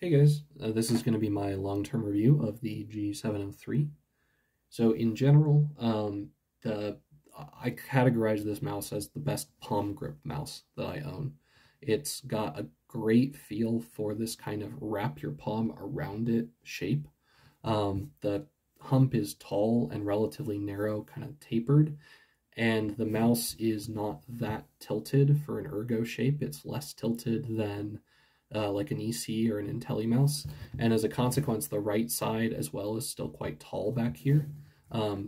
Hey guys, this is going to be my long-term review of the G703. So in general, I categorize this mouse as the best palm grip mouse that I own. It's got a great feel for this kind of wrap your palm around it shape. The hump is tall and relatively narrow, kind of tapered, and the mouse is not that tilted for an ergo shape. It's less tilted than like an EC or an IntelliMouse, and as a consequence, the right side as well is still quite tall back here.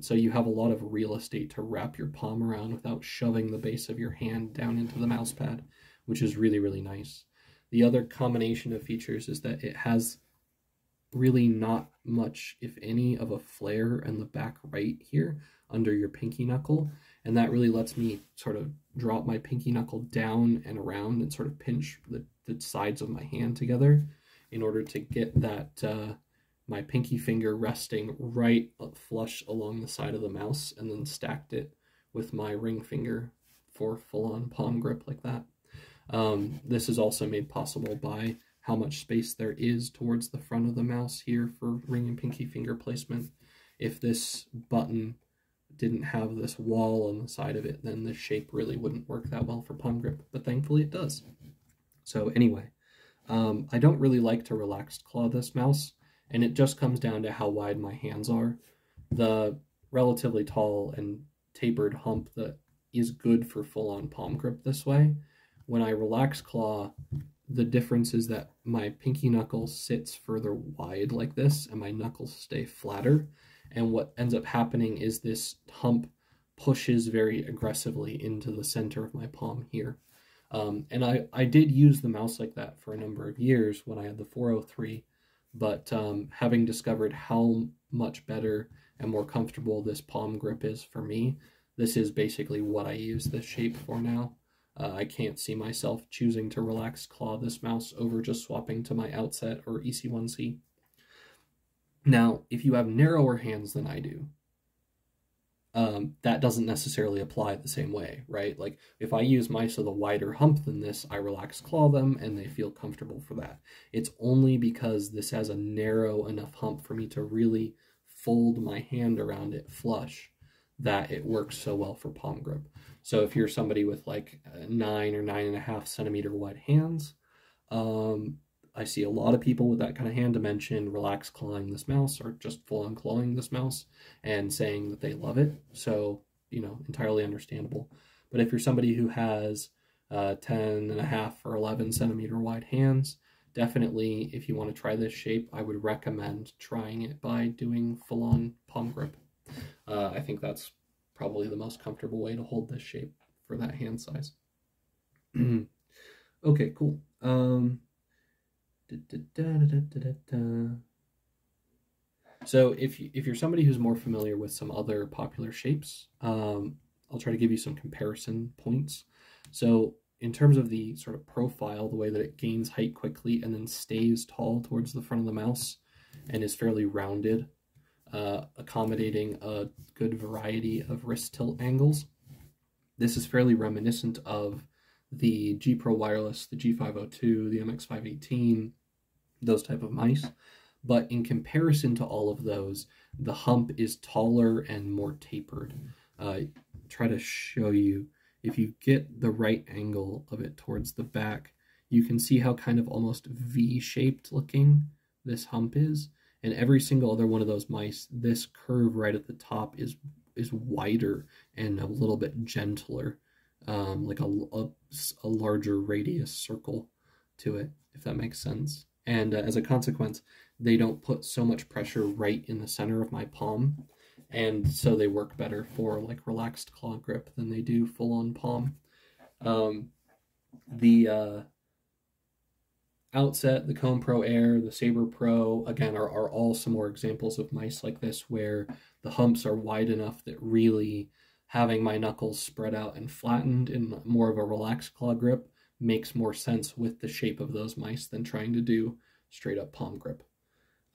So you have a lot of real estate to wrap your palm around without shoving the base of your hand down into the mouse pad, which is really, really nice. The other combination of features is that it has really not much, if any, of a flare in the back right here under your pinky knuckle, and that really lets me sort of drop my pinky knuckle down and around and sort of pinch the sides of my hand together in order to get that my pinky finger resting right flush along the side of the mouse, and then stacked it with my ring finger for full-on palm grip like that. This is also made possible by how much space there is towards the front of the mouse here for ring and pinky finger placement. If this button didn't have this wall on the side of it, then this shape really wouldn't work that well for palm grip, but thankfully it does. So anyway, I don't really like to relaxed claw this mouse, and it just comes down to how wide my hands are. The relatively tall and tapered hump that is good for full-on palm grip this way. When I relax claw, the difference is that my pinky knuckle sits further wide like this, and my knuckles stay flatter. And what ends up happening is this hump pushes very aggressively into the center of my palm here. And I did use the mouse like that for a number of years when I had the 403, but having discovered how much better and more comfortable this palm grip is for me, this is basically what I use this shape for now. I can't see myself choosing to relax claw this mouse over just swapping to my Outset or EC1C. Now, if you have narrower hands than I do, that doesn't necessarily apply the same way, right? Like, if I use mice with a wider hump than this, I relax claw them and they feel comfortable for that. It's only because this has a narrow enough hump for me to really fold my hand around it flush that it works so well for palm grip. So if you're somebody with like 9 or 9.5 centimeter wide hands, I see a lot of people with that kind of hand dimension relax clawing this mouse or just full on clawing this mouse and saying that they love it. So, you know, entirely understandable. But if you're somebody who has 10.5 or 11 centimeter wide hands, definitely if you want to try this shape, I would recommend trying it by doing full on palm grip. I think that's probably the most comfortable way to hold this shape for that hand size. Okay, cool. So if you're somebody who's more familiar with some other popular shapes, I'll try to give you some comparison points. So in terms of the sort of profile, the way that it gains height quickly and then stays tall towards the front of the mouse and is fairly rounded, accommodating a good variety of wrist tilt angles. This is fairly reminiscent of the G Pro Wireless, the G502, the MX518, those type of mice. But in comparison to all of those, the hump is taller and more tapered. Try to show you, if you get the right angle of it towards the back, you can see how kind of almost V-shaped looking this hump is. And every single other one of those mice, this curve right at the top is wider and a little bit gentler, like a larger radius circle to it, if that makes sense. And as a consequence, they don't put so much pressure right in the center of my palm, and so they work better for like relaxed claw grip than they do full-on palm. The Outset, the Comb Pro Air, the Saber Pro, again, are all some more examples of mice like this where the humps are wide enough that really having my knuckles spread out and flattened in more of a relaxed claw grip makes more sense with the shape of those mice than trying to do straight up palm grip.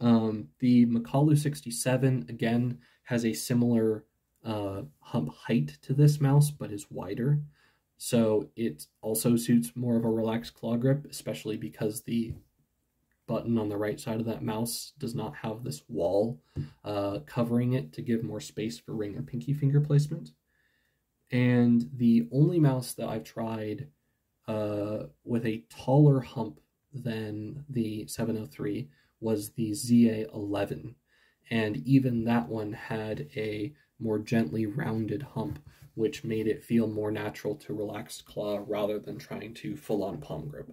The Makalu 67, again, has a similar hump height to this mouse, but is wider. So it also suits more of a relaxed claw grip, especially because the button on the right side of that mouse does not have this wall covering it to give more space for ring and pinky finger placement. And the only mouse that I've tried with a taller hump than the 703 was the ZA11. And even that one had a more gently rounded hump, which made it feel more natural to relaxed claw rather than trying to full-on palm grip.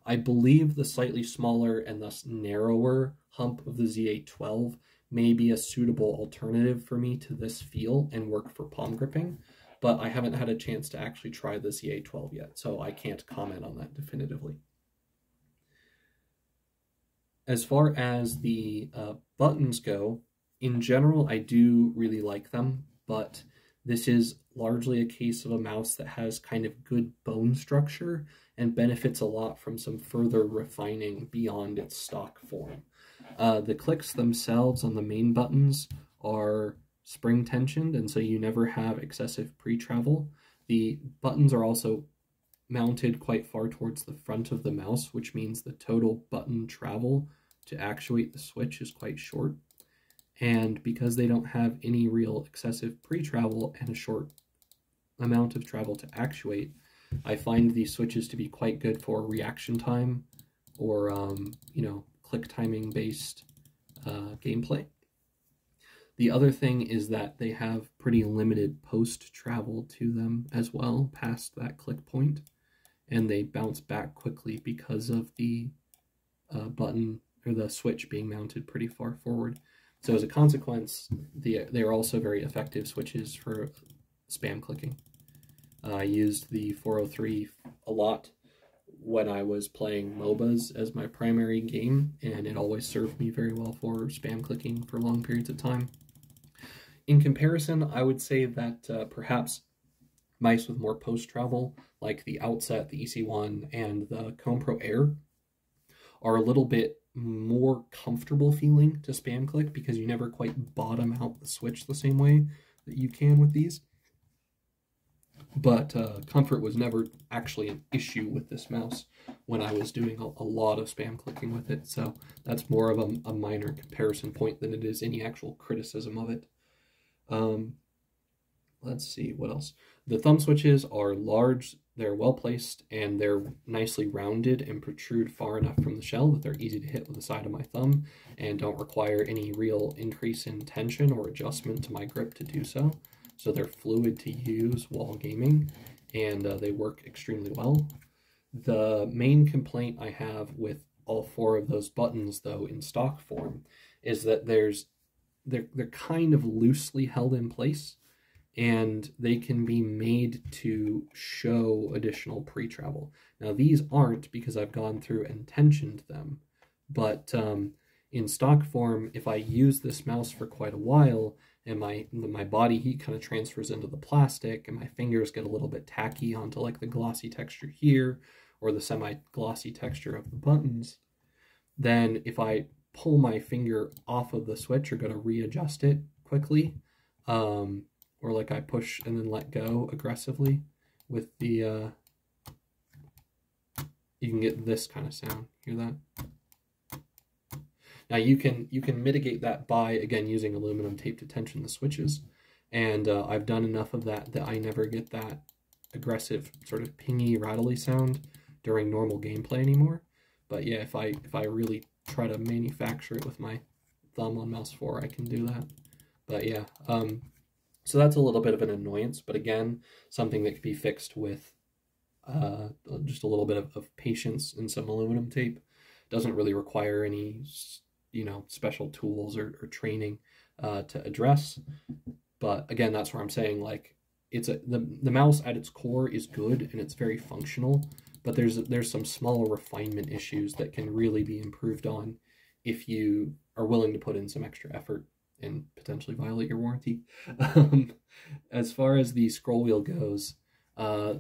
I believe the slightly smaller and thus narrower hump of the ZA12 may be a suitable alternative for me to this feel and work for palm gripping, but I haven't had a chance to actually try the ZA12 yet, so I can't comment on that definitively. As far as the buttons go, in general, I do really like them, but this is largely a case of a mouse that has kind of good bone structure and benefits a lot from some further refining beyond its stock form. The clicks themselves on the main buttons are spring tensioned, and so you never have excessive pre-travel. The buttons are also mounted quite far towards the front of the mouse, which means the total button travel to actuate the switch is quite short. And because they don't have any real excessive pre-travel and a short amount of travel to actuate, I find these switches to be quite good for reaction time or, click timing based gameplay. The other thing is that they have pretty limited post travel to them as well past that click point, and they bounce back quickly because of the button or the switch being mounted pretty far forward. So as a consequence, they are also very effective switches for spam clicking. I used the 403 a lot when I was playing MOBAs as my primary game, and it always served me very well for spam clicking for long periods of time. In comparison, I would say that perhaps mice with more post-travel, like the Outset, the EC1, and the Comb Pro Air, are a little bit more comfortable feeling to spam click because you never quite bottom out the switch the same way that you can with these. But comfort was never actually an issue with this mouse when I was doing a lot of spam clicking with it, so that's more of a minor comparison point than it is any actual criticism of it. Let's see, what else? The thumb switches are large, they're well placed, and they're nicely rounded and protrude far enough from the shell that they're easy to hit with the side of my thumb and don't require any real increase in tension or adjustment to my grip to do so. So they're fluid to use while gaming, and they work extremely well. The main complaint I have with all four of those buttons, though, in stock form, is that they're kind of loosely held in place, and they can be made to show additional pre-travel. Now these aren't because I've gone through and tensioned them, but in stock form, if I use this mouse for quite a while and my body heat kind of transfers into the plastic and my fingers get a little bit tacky onto like the glossy texture here or the semi-glossy texture of the buttons, then if I pull my finger off of the switch or go to readjust it quickly, or like I push and then let go aggressively with the, you can get this kind of sound. Hear that? Now you can mitigate that by, again, using aluminum tape to tension the switches. And I've done enough of that I never get that aggressive sort of pingy, rattly sound during normal gameplay anymore. But yeah, if I really try to manufacture it with my thumb on mouse 4, I can do that. But yeah, so that's a little bit of an annoyance, but again, something that can be fixed with just a little bit of patience and some aluminum tape. Doesn't really require any, special tools or training to address. But again, that's where I'm saying, like, the mouse at its core is good and it's very functional, but there's some small refinement issues that can really be improved on if you are willing to put in some extra effort and potentially violate your warranty. As far as the scroll wheel goes,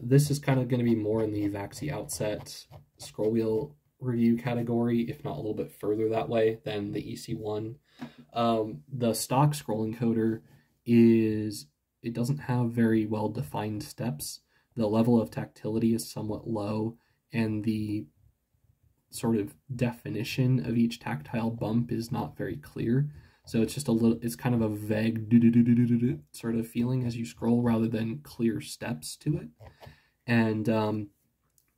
this is kind of going to be more in the Vaxi Outset scroll wheel review category, if not a little bit further that way than the EC1. The stock scroll encoder it doesn't have very well defined steps. The level of tactility is somewhat low, and the sort of definition of each tactile bump is not very clear. So it's just it's kind of a vague sort of feeling as you scroll rather than clear steps to it. And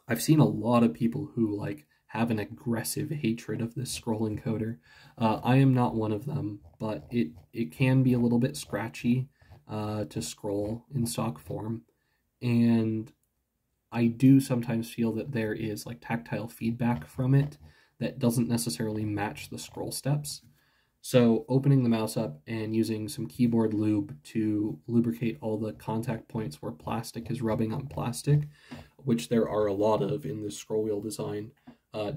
I've seen a lot of people who like have an aggressive hatred of this scroll encoder. I am not one of them, but it can be a little bit scratchy to scroll in stock form. And I do sometimes feel that there is like tactile feedback from it that doesn't necessarily match the scroll steps. So opening the mouse up and using some keyboard lube to lubricate all the contact points where plastic is rubbing on plastic, which there are a lot of in this scroll wheel design,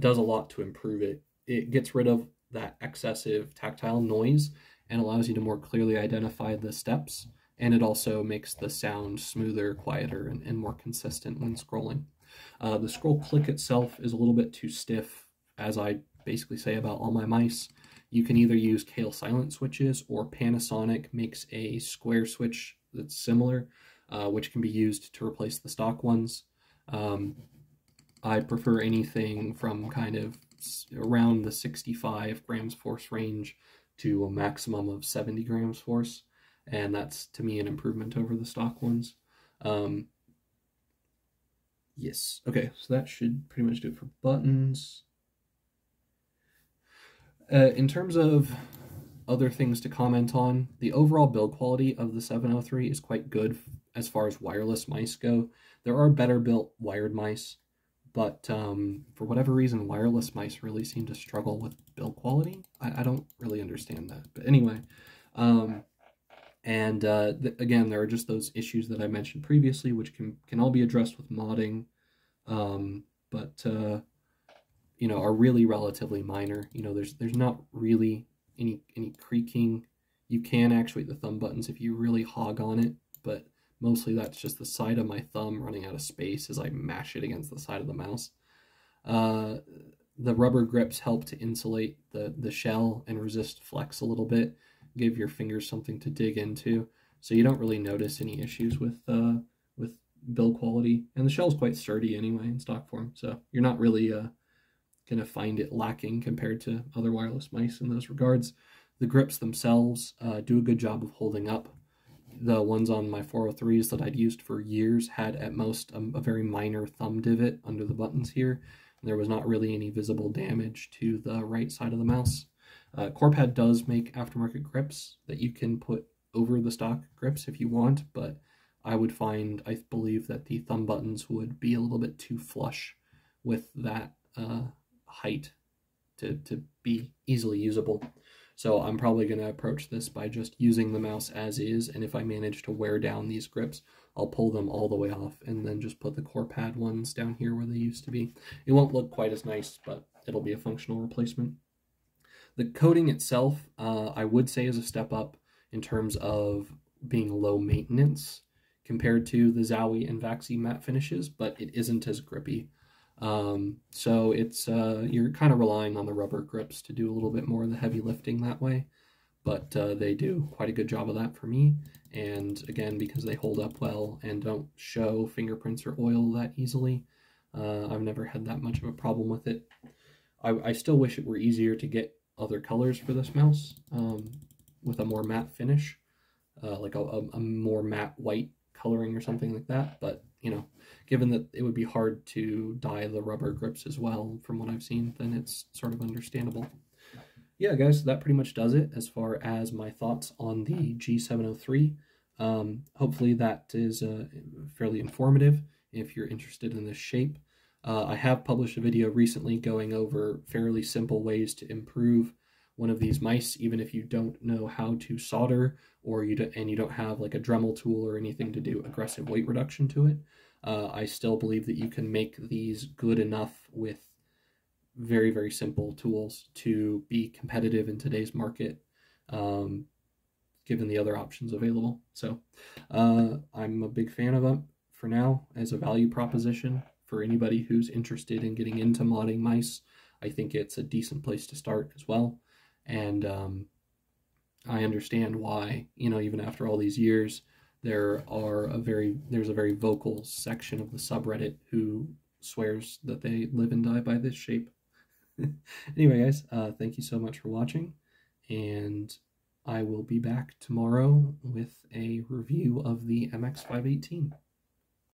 does a lot to improve it. It gets rid of that excessive tactile noise and allows you to more clearly identify the steps, and it also makes the sound smoother, quieter, and more consistent when scrolling. The scroll click itself is a little bit too stiff, as I basically say about all my mice. You can either use Kale silent switches, or Panasonic makes a square switch that's similar, which can be used to replace the stock ones. I prefer anything from kind of around the 65 grams force range to a maximum of 70 grams force, and that's, to me, an improvement over the stock ones. Yes, okay, so that should pretty much do it for buttons. In terms of other things to comment on, the overall build quality of the 703 is quite good as far as wireless mice go. There are better built wired mice, but for whatever reason, wireless mice really seem to struggle with build quality. I don't really understand that. But anyway, again, there are just those issues that I mentioned previously, which can all be addressed with modding, you know, are really relatively minor. You know, there's not really any creaking. You can actuate the thumb buttons if you really hog on it, but mostly that's just the side of my thumb running out of space as I mash it against the side of the mouse. The rubber grips help to insulate the shell and resist flex a little bit, give your fingers something to dig into, so you don't really notice any issues with build quality. And the shell's quite sturdy anyway in stock form, so you're not really going to find it lacking compared to other wireless mice in those regards. The grips themselves do a good job of holding up. The ones on my 403s that I'd used for years had at most a very minor thumb divot under the buttons here. There was not really any visible damage to the right side of the mouse. Corepad does make aftermarket grips that you can put over the stock grips if you want, but I believe that the thumb buttons would be a little bit too flush with that height to be easily usable. So I'm probably going to approach this by just using the mouse as is, and if I manage to wear down these grips, I'll pull them all the way off and then just put the Corepad ones down here where they used to be. It won't look quite as nice, but it'll be a functional replacement. The coating itself, I would say, is a step up in terms of being low maintenance compared to the Zowie and Vaxi matte finishes, but it isn't as grippy. So it's you're kind of relying on the rubber grips to do a little bit more of the heavy lifting that way, but they do quite a good job of that for me. And again, because they hold up well and don't show fingerprints or oil that easily, I've never had that much of a problem with it. I still wish it were easier to get other colors for this mouse with a more matte finish, like a more matte white coloring or something like that, but you know, given that it would be hard to dye the rubber grips as well from what I've seen, then it's sort of understandable. Yeah, guys, that pretty much does it as far as my thoughts on the G703. Hopefully that is fairly informative if you're interested in this shape. I have published a video recently going over fairly simple ways to improve one of these mice, even if you don't know how to solder, or you don't have like a Dremel tool or anything to do aggressive weight reduction to it. I still believe that you can make these good enough with very, very simple tools to be competitive in today's market, given the other options available. So I'm a big fan of them for now as a value proposition for anybody who's interested in getting into modding mice. I think it's a decent place to start as well. And I understand why, you know, even after all these years, there's a very vocal section of the subreddit who swears that they live and die by this shape. Anyway, guys, thank you so much for watching, and I will be back tomorrow with a review of the MX518.